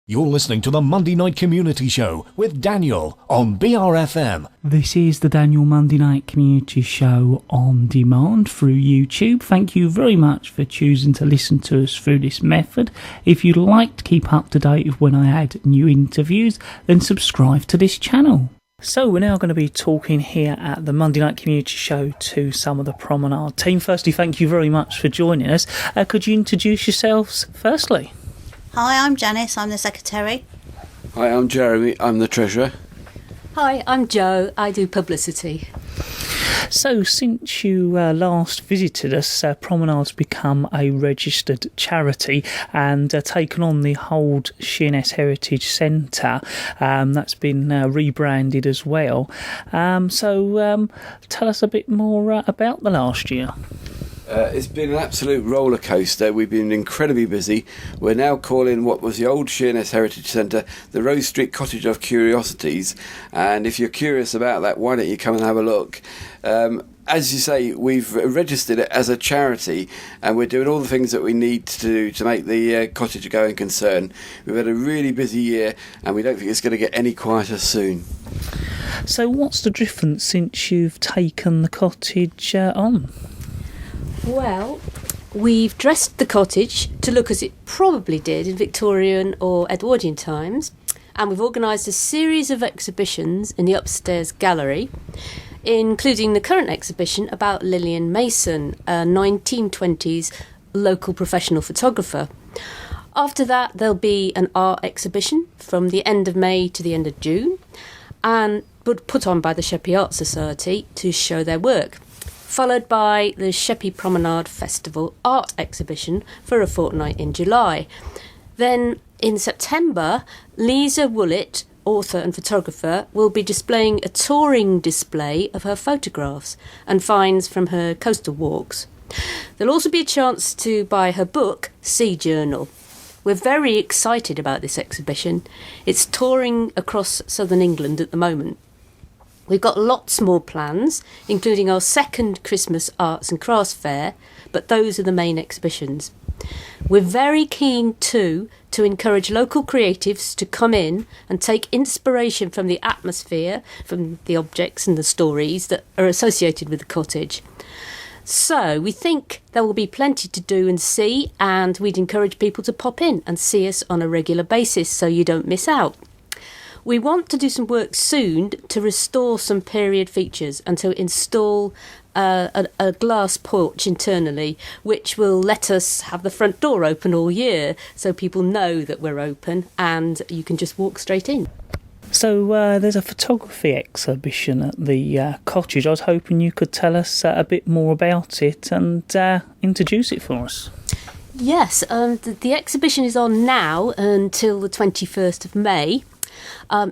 You're listening to the Monday Night Community Show with Daniel on BRFM. This is the Daniel Monday Night Community Show on demand through YouTube. Thank you very much for choosing to listen to us through this method. If you'd like to keep up to date with when I add new interviews, then subscribe to this channel. So we're now going to be talking here at the Monday Night Community Show to some of the Promenade team. Firstly, thank you very much for joining us. Could you introduce yourselves firstly? Hi, I'm Janys, I'm the secretary. Hi, I'm Jeremy, I'm the treasurer. Hi, I'm Jo, I do publicity. So, since you last visited us, Promenade's become a registered charity and taken on the Old Sheerness Heritage Centre. That's been rebranded as well. So, tell us a bit more about the last year. It's been an absolute roller coaster. We've been incredibly busy. We're now calling what was the old Sheerness Heritage Centre the Rose Street Cottage of Curiousities. And if you're curious about that, why don't you come and have a look? As you say, we've registered it as a charity and we're doing all the things that we need to do to make the cottage a going concern. We've had a really busy year and we don't think it's going to get any quieter soon. So what's the difference since you've taken the cottage on? Well, we've dressed the cottage to look as it probably did in Victorian or Edwardian times, and we've organised a series of exhibitions in the upstairs gallery, including the current exhibition about Lillian Mason, a 1920s local professional photographer. After that, there'll be an art exhibition from the end of May to the end of June, and put on by the Sheppey Art Society to show their work, followed by the Sheppey Promenade Festival art exhibition for a fortnight in July. Then in September, Lisa Woollett, author and photographer, will be displaying a touring display of her photographs and finds from her coastal walks. There'll also be a chance to buy her book, Sea Journal. We're very excited about this exhibition. It's touring across southern England at the moment. We've got lots more plans, including our second Christmas Arts and Crafts Fair, but those are the main exhibitions. We're very keen, too, to encourage local creatives to come in and take inspiration from the atmosphere, from the objects and the stories that are associated with the cottage. So we think there will be plenty to do and see, and we'd encourage people to pop in and see us on a regular basis so you don't miss out. We want to do some work soon to restore some period features and to install a glass porch internally, which will let us have the front door open all year so people know that we're open and you can just walk straight in. So there's a photography exhibition at the cottage. I was hoping you could tell us a bit more about it and introduce it for us. Yes, the exhibition is on now until the 21st of May.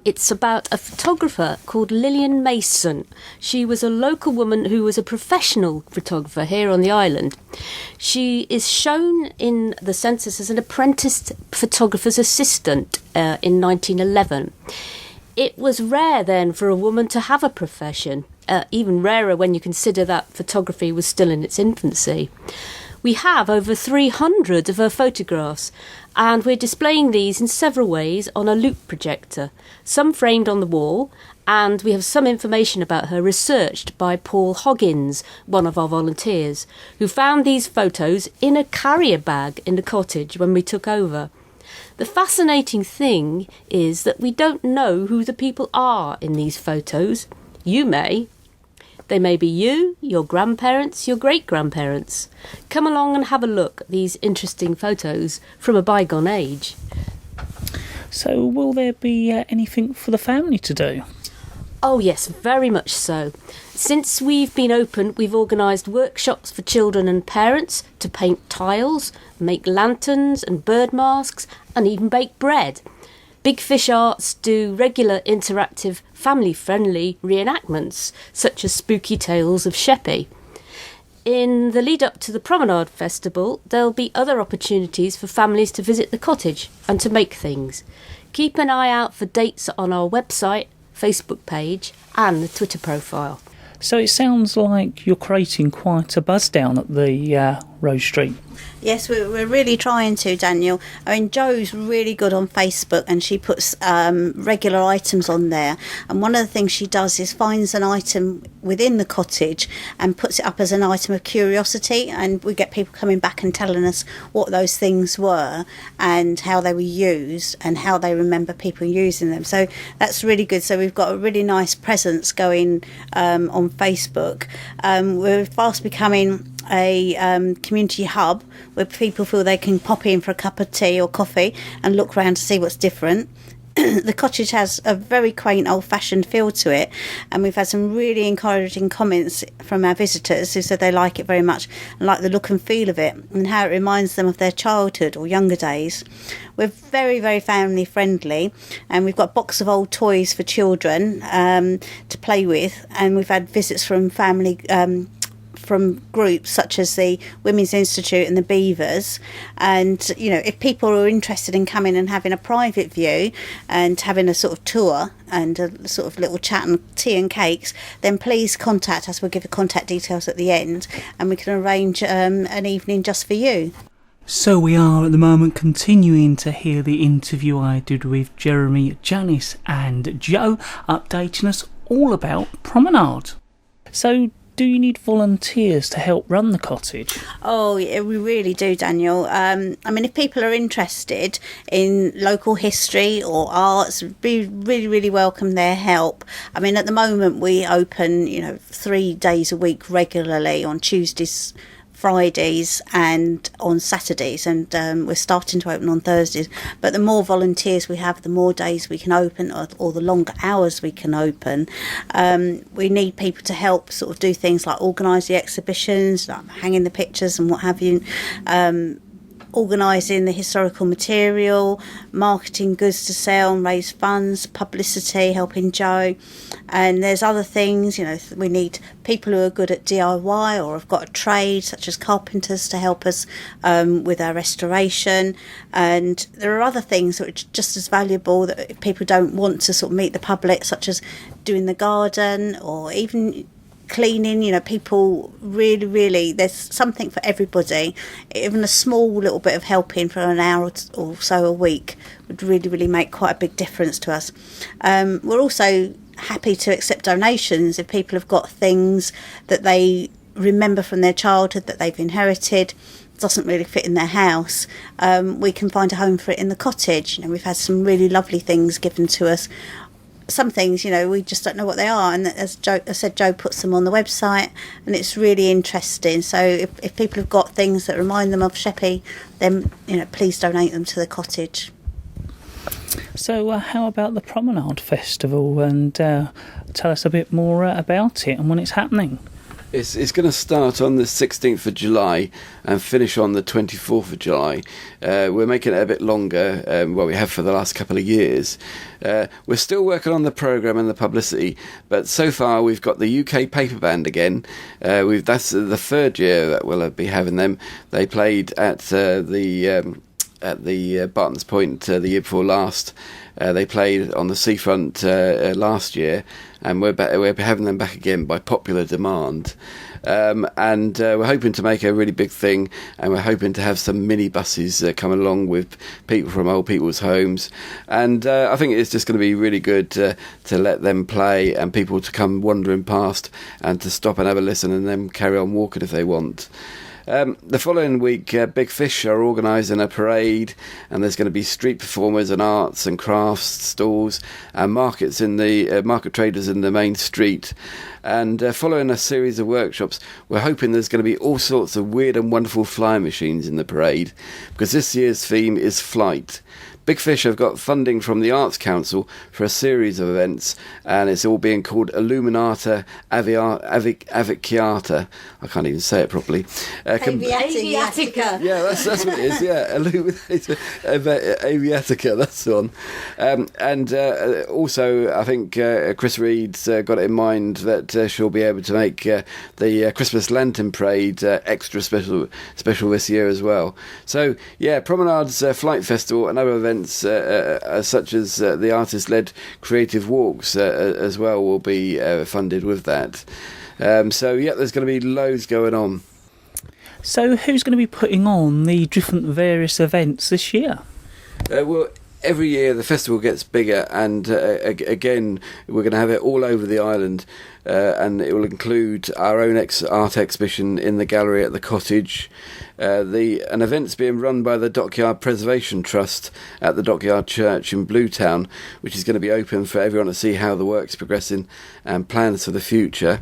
It's about a photographer called Lillian Mason. She was a local woman who was a professional photographer here on the island. She is shown in the census as an apprenticed photographer's assistant in 1911. It was rare then for a woman to have a profession, even rarer when you consider that photography was still in its infancy. We have over 300 of her photographs, and we're displaying these in several ways on a loop projector, some framed on the wall, and we have some information about her researched by Paul Hoggins, one of our volunteers, who found these photos in a carrier bag in the cottage when we took over. The fascinating thing is that we don't know who the people are in these photos. You may. They may be you, your grandparents, your great-grandparents. Come along and have a look at these interesting photos from a bygone age. So will there be anything for the family to do? Oh yes, very much so. Since we've been open, we've organised workshops for children and parents to paint tiles, make lanterns and bird masks, and even bake bread. Big Fish Arts do regular interactive family-friendly reenactments, such as Spooky Tales of Sheppey. In the lead up to the Promenade Festival, there'll be other opportunities for families to visit the cottage and to make things. Keep an eye out for dates on our website, Facebook page and the Twitter profile. So it sounds like you're creating quite a buzz down at the Rose Street? Yes, we're really trying to, Daniel. I mean, Jo's really good on Facebook, and she puts regular items on there. And one of the things she does is finds an item within the cottage and puts it up as an item of curiosity. And we get people coming back and telling us what those things were and how they were used and how they remember people using them. So that's really good. So we've got a really nice presence going on Facebook. We're fast becoming a community hub where people feel they can pop in for a cup of tea or coffee and look around to see what's different. The cottage has a very quaint old-fashioned feel to it, and we've had some really encouraging comments from our visitors who said they like it very much and like the look and feel of it and how it reminds them of their childhood or younger days. We're very, very family friendly, and we've got a box of old toys for children to play with, and we've had visits from family from groups such as the Women's Institute and the Beavers. And, you know, if people are interested in coming and having a private view and having a sort of tour and a sort of little chat and tea and cakes, then please contact us. We'll give the contact details at the end, and we can arrange an evening just for you. So we are at the moment continuing to hear the interview I did with Jeremy, Janys and Jo, updating us all about Promenade. So, do you need volunteers to help run the cottage? Oh, yeah, we really do, Daniel. I mean, if people are interested in local history or arts, we really, really welcome their help. I mean, at the moment, we open, 3 days a week regularly on Tuesdays, Fridays and on Saturdays, and we're starting to open on Thursdays. But the more volunteers we have, the more days we can open, or the longer hours we can open. We need people to help sort of do things like organise the exhibitions, like hanging the pictures and what have you, organising the historical material, marketing goods to sell and raise funds, publicity, helping Jo. And there's other things, we need people who are good at DIY or have got a trade, such as carpenters, to help us with our restoration. And there are other things that are just as valuable that if people don't want to sort of meet the public, such as doing the garden or even cleaning. People really, there's something for everybody. Even a small little bit of helping for an hour or so a week would really make quite a big difference to us. We're also happy to accept donations if people have got things that they remember from their childhood that they've inherited, doesn't really fit in their house. We can find a home for it in the cottage. We've had some really lovely things given to us. Some things, we just don't know what they are, and as I said, Jo puts them on the website, and it's really interesting. So if people have got things that remind them of Sheppey, then please donate them to the cottage. So how about the Promenade Festival, and tell us a bit more about it and when it's happening? It's going to start on the 16th of July and finish on the 24th of July. We're making it a bit longer, we have for the last couple of years. We're still working on the programme and the publicity, but so far we've got the UK Paper Band again. That's the 3rd year that we'll be having them. They played at the Barton's Point the year before last. They played on the seafront last year, and we're having them back again by popular demand. And we're hoping to make a really big thing, and we're hoping to have some mini buses coming along with people from old people's homes. And I think it's just going to be really good to let them play and people to come wandering past and to stop and have a listen and then carry on walking if they want. The following week, Big Fish are organising a parade, and there's going to be street performers and arts and crafts stalls and markets in the market traders in the main street. And following a series of workshops, we're hoping there's going to be all sorts of weird and wonderful flying machines in the parade, because this year's theme is flight. Big Fish have got funding from the Arts Council for a series of events, and it's all being called Illuminata Aviciata. I can't even say it properly. Aviatica. Yeah, that's what it is. Yeah, Illuminata Aviatica. That's the one. And also, I think Chris Reed's got it in mind that she'll be able to make the Christmas Lantern Parade extra special this year as well. So yeah, Promenade's Flight Festival and other events such as the artist-led creative walks as well will be funded with that. So yeah, there's going to be loads going on. So who's going to be putting on the different various events this year? Well, every year the festival gets bigger, and again we're going to have it all over the island, and it will include our own art exhibition in the gallery at the Cottage. An event's being run by the Dockyard Preservation Trust at the Dockyard Church in Bluetown, which is going to be open for everyone to see how the work's progressing and plans for the future.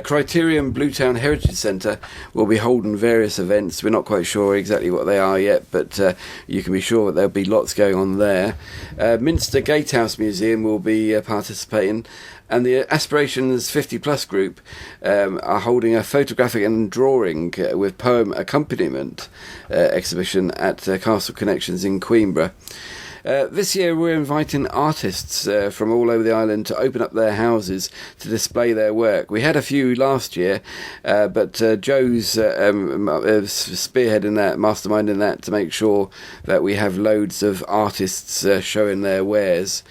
Criterion Bluetown Heritage Centre will be holding various events. We're not quite sure exactly what they are yet, but you can be sure that there'll be lots going on there. Minster Gatehouse Museum will be participating, and the Aspirations 50 Plus group are holding a photographic and drawing with poem accompaniment exhibition at Castle Connections in Queenborough. This year we're inviting artists from all over the island to open up their houses to display their work. We had a few last year, but Joe's spearheading that, masterminding that, to make sure that we have loads of artists showing their wares.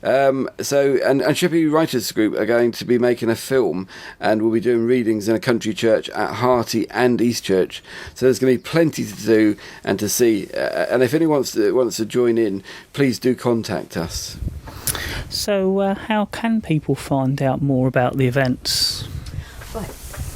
And Sheppey Writers Group are going to be making a film, and we'll be doing readings in a country church at Hearty and Eastchurch. So there's going to be plenty to do and to see. And if anyone wants to join in, please do contact us. So how can people find out more about the events? Right.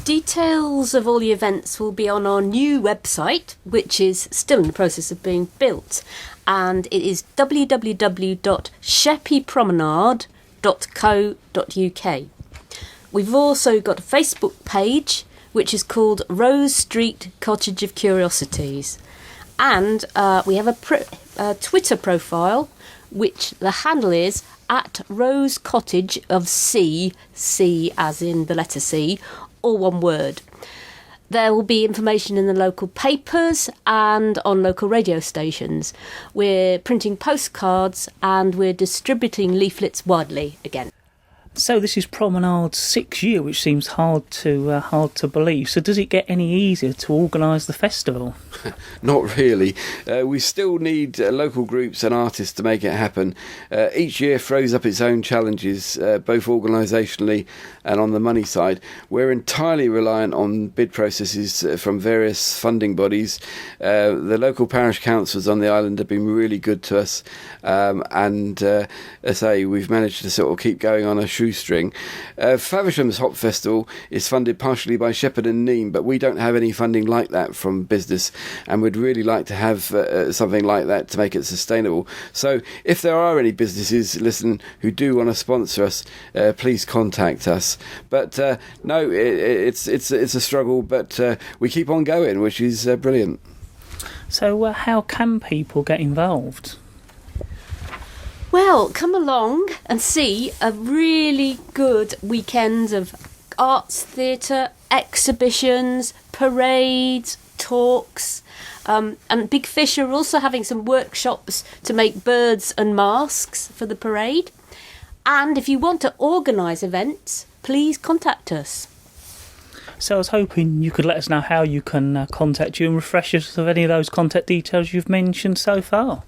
Details of all the events will be on our new website, which is still in the process of being built, and it is www.sheppeypromenade.co.uk. We've also got a Facebook page which is called Rose Street Cottage of Curiousities, and we have a Twitter profile which the handle is at Rose Cottage of C as in the letter C, all one word. There will be information in the local papers and on local radio stations. We're printing postcards and we're distributing leaflets widely again. So this is Promenade's 6th year, which seems hard to believe. So does it get any easier to organise the festival? Not really. We still need local groups and artists to make it happen. Each year throws up its own challenges, both organisationally and on the money side. We're entirely reliant on bid processes from various funding bodies. The local parish councils on the island have been really good to us, and as I say, we've managed to sort of keep going on a shoestring. Faversham's Hop Festival is funded partially by Shepherd and Neame, but we don't have any funding like that from business, and we'd really like to have something like that to make it sustainable. So if there are any businesses listening who do want to sponsor us, please contact us. But no, it's a struggle, but we keep on going, which is brilliant. So how can people get involved? Well, come along and see a really good weekend of arts, theatre, exhibitions, parades, talks, and Big Fish are also having some workshops to make birds and masks for the parade. And if you want to organise events, please contact us. So I was hoping you could let us know how you can contact you and refresh us of any of those contact details you've mentioned so far.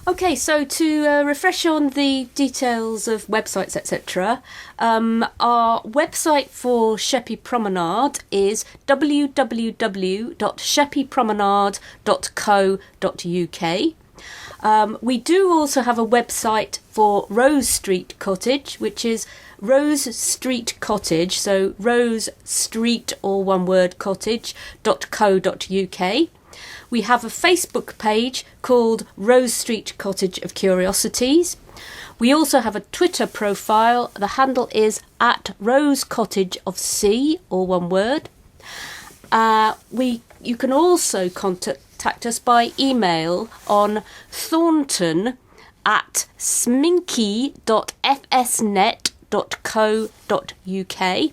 Okay, so to refresh on the details of websites, etc., our website for Sheppey Promenade is www.sheppeypromenade.co.uk. We do also have a website for Rose Street Cottage, which is Rose Street Cottage, so Rose Street, all one word, cottage.co.uk. We have a Facebook page called Rose Street Cottage of Curiousities. We also have a Twitter profile. The handle is at Rose Cottage of C, all one word. You can also contact us by email on thornton@sminky.fsnet.co.uk,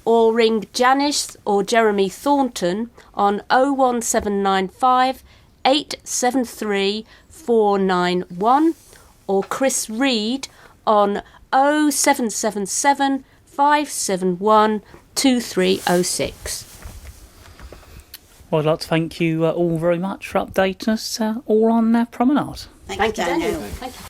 or ring Janys or Jeremy Thornton on 01795 873 491, or Chris Reed on 0777 571 2306. Well, I'd like to thank you all very much for updating us all on Promenade. Thank you, Daniel. Thank you.